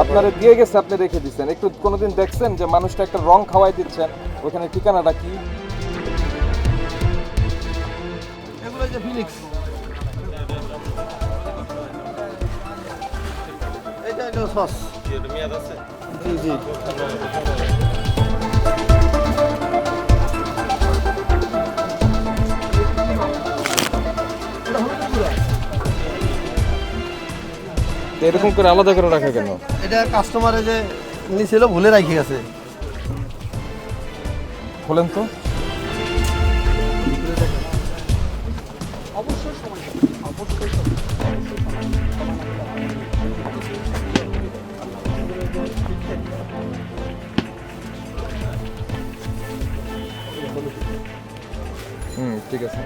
আপনারা দিয়ে গেছে, আপনি রেখে দিচ্ছেন। একটু কোনোদিন দেখছেন যে মানুষটা একটা রং খাওয়াই দিচ্ছেন, ওখানে ঠিকানাটা কি? এগুলো যে ফিনিক্স, এটা হলো সস। এটা মেয়াদ আছে? জি জি। তো এরকম করে আলাদা করে রাখা কেন? এটা কাস্টমারে যে নিছিল ভুলে রাখি গেছে। খোলেন তো। ঠিক আছে।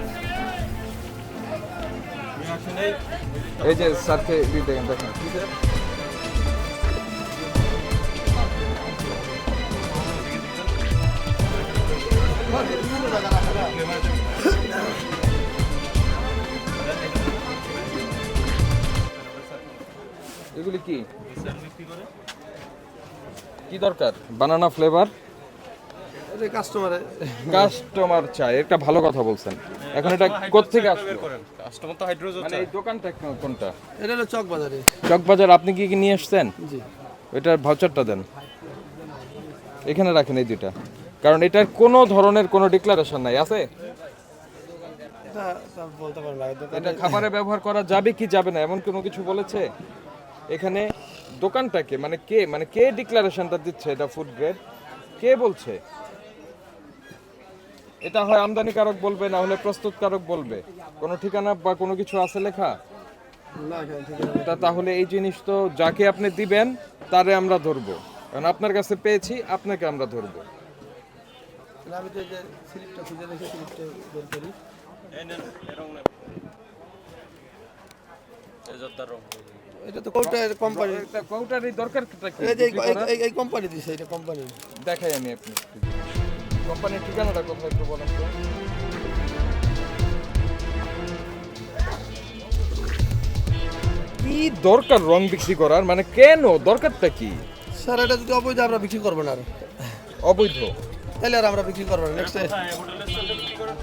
এই যে স্যারকে দেখেন দেখেন। এগুলি কি কি দরকার? বানানা ফ্লেভার কাস্টমার চাই, একটা ভালো কথা বলছেন। এখন এটা কোত্থেকে আসলো? কাস্টমার তো হাইড্রোজেন মানে এই দোকানটা কোনটা? এটা হলো চক বাজারে। চক বাজার। আপনি কি নিয়ে আসছেন? জি। এটার ভাউচারটা দেন, এখানে রাখেন এই দুইটা, কারণ এটার কোনো ধরনের কোনো ডিক্লারেশন নাই। আছে? এটা বলতে পারবো না। এটা খাবারে ব্যবহার করা যাবে কি যাবে না এমন কোনো কিছু বলেছে? এখানে দোকানটাকে মানে কে ডিক্লারেশনটা দিচ্ছে এটা ফুড গ্রেড? কে বলছে? এটা হয় আমদানিকারক বলবে, না হলে প্রস্তুতকারক বলবে। কোনো ঠিকানা বা কোনো কিছু আছে লেখা? না, ঠিক আছে। এটা তাহলে এই জিনিস তো যাকে আপনি দিবেন তারে আমরা ধরবো, কারণ আপনার কাছে পেয়েছি, আপনাকে আমরা ধরবো। আমি তো যে স্লিপটা খুঁজে রেখে স্লিপটা বের করি। এই নেন, এরকম নেন। এই জর্দার রং। এটা তো কোটার কোম্পানি। একটা কৌটারই দরকারটা কি? এই যে এই কোম্পানি দিছে, এটা কোম্পানি। দেখাই আমি আপনি কোম্পানির ঠিকানাটা কোথায় একটু বলেন তো। কি দরকার রং বিক্রি করার? মানে কেন? দরকারটা কি? স্যার এটা যদি অবৈধ আমরা বিক্রি করবো না আর। অবৈধ? তাহলে আর আমরা বিক্রি করবো না নেক্সট। হ্যাঁ, হোটেল রেস্টুরেন্টে বিক্রি করেন।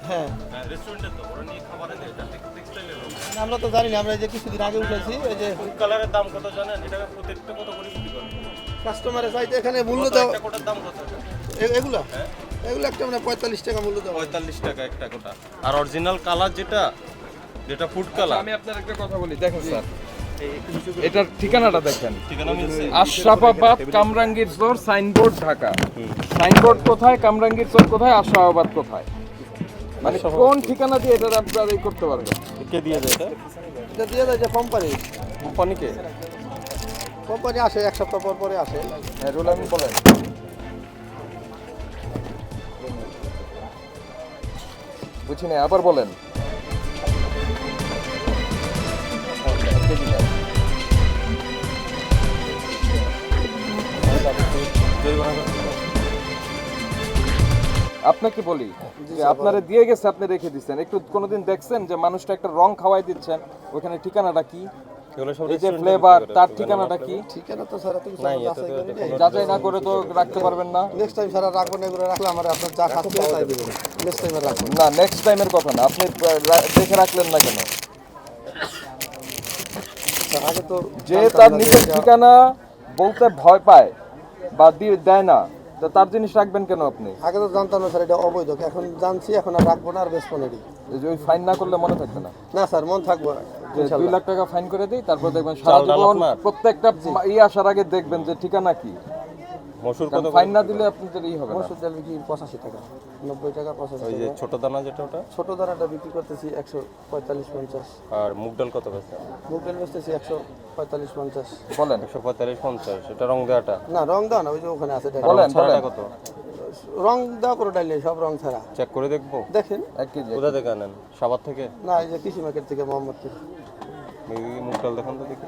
হ্যাঁ, হ্যাঁ, রেস্টুরেন্টে তো ওরা নিয়ে খাবারে দেয়, এটা টেক্সটাইলের রং। আমরা তো জানি না, আমরা এই যে কিছুদিন আগে উঠেছি এই যে ফুড কালারের দাম কত জানেন? এটা প্রত্যেকটা কত করে বিক্রি করেন? কাস্টমারের চাইতে এখানে মূল্য দাও। একটা কোটার দাম কত এটা? এগুলো এগুলো একটা মানে 45 টাকা মূল্য দাও। 45 টাকা একটা কোটা। আর অরিজিনাল কালার যেটা ফুড কালার। আমি আপনার একটা কথা বলি, দেখেন স্যার, এটার ঠিকানাটা দেখেন। ঠিকানা মিলছে? আশরাফাবাদ কামরাঙ্গীর চর, সাইনবোর্ড ঢাকা। সাইনবোর্ড কোথায়, কামরাঙ্গীর চর কোথায়, আশরাফাবাদ কোথায়? মানে কোন ঠিকানা দিয়ে এটা আপনারা এই করতে পারবেন? কে দিয়ে দেয় এটা? এটা দিয়ে দেয় যে কোম্পানি। কোম্পানিকে? কোম্পানি আসে এক সপ্তাহ পর পরে আসে। হ্যাঁ, রুল আমি বলেন। বুঝি না, আবার বলেন। আপনাকে বলি যে আপনারা দিয়ে গেছে, আপনি রেখে দিচ্ছেন। একটু কোনোদিন দেখছেন যে মানুষটা একটা রং খাওয়াই দিচ্ছেন, ওখানে ঠিকানাটা কি? এগুলো সব এই যে ফ্লেভার, তার ঠিকানাটা কি? ঠিকানা তো স্যার তুমি নাই, এটা যাচাই করে নেই। যাচাই না করে তো রাখতে পারবেন না। নেক্সট টাইম স্যার রাখবো না, এগুলো রাখলে আমার আপনার যা খাচ্ছে তাই দেবেন। নেক্সট টাইমে রাখবো না, নেক্সট টাইমের কথা না, আপনি দেখে রাখলেন না কেন? স্যার। আগে তো যে তার নিজের ঠিকানা বলতে ভয় পায় বা দেয় না, তো তার জিনিস রাখবেন কেন আপনি? আগে তো জানতাম না স্যার এটা অবৈধ, এখন জানছি, এখন আর রাখবো না আর বেচবো না এটি। এই যে ওই ফাইন না করলে মনে থাকবে না না স্যার, মন থাকবো না। যে 2 লাখ টাকা ফাইন করে দিই, তারপর দেখবেন সারা জীবন প্রত্যেকটা আসার আগে দেখবেন যে ঠিকানা কি। মসুর কত? ফাইন না দিলে আপনাদের হবে না। মসুর ডাল বিক্রি 85 টাকা, 90 টাকা, 85 ওই যে টাকা। ছোট দানা যেটা ওটা? ছোট দানাটা বিক্রি করতেছি 145-50। আর মুগ ডাল কত বেচা? মুগ ডাল বেচতেছি 145-50। বলেন 145-50। এটা রং দেওয়াটা? না, রং দাও না, ওই যে ওখানে আছে। বলেন ছাড়াটা কত? রং দাও করে ডাল নেই, সব রং ছাড়া। চেক করে দেখবো? দেখেন। 1 কেজি। কোথা থেকে আনেন? সাভার থেকে? না, এই যে কৃষি মার্কেট থেকে, মোহাম্মদপুর। মুগ ডাল দেখান তো দেখি।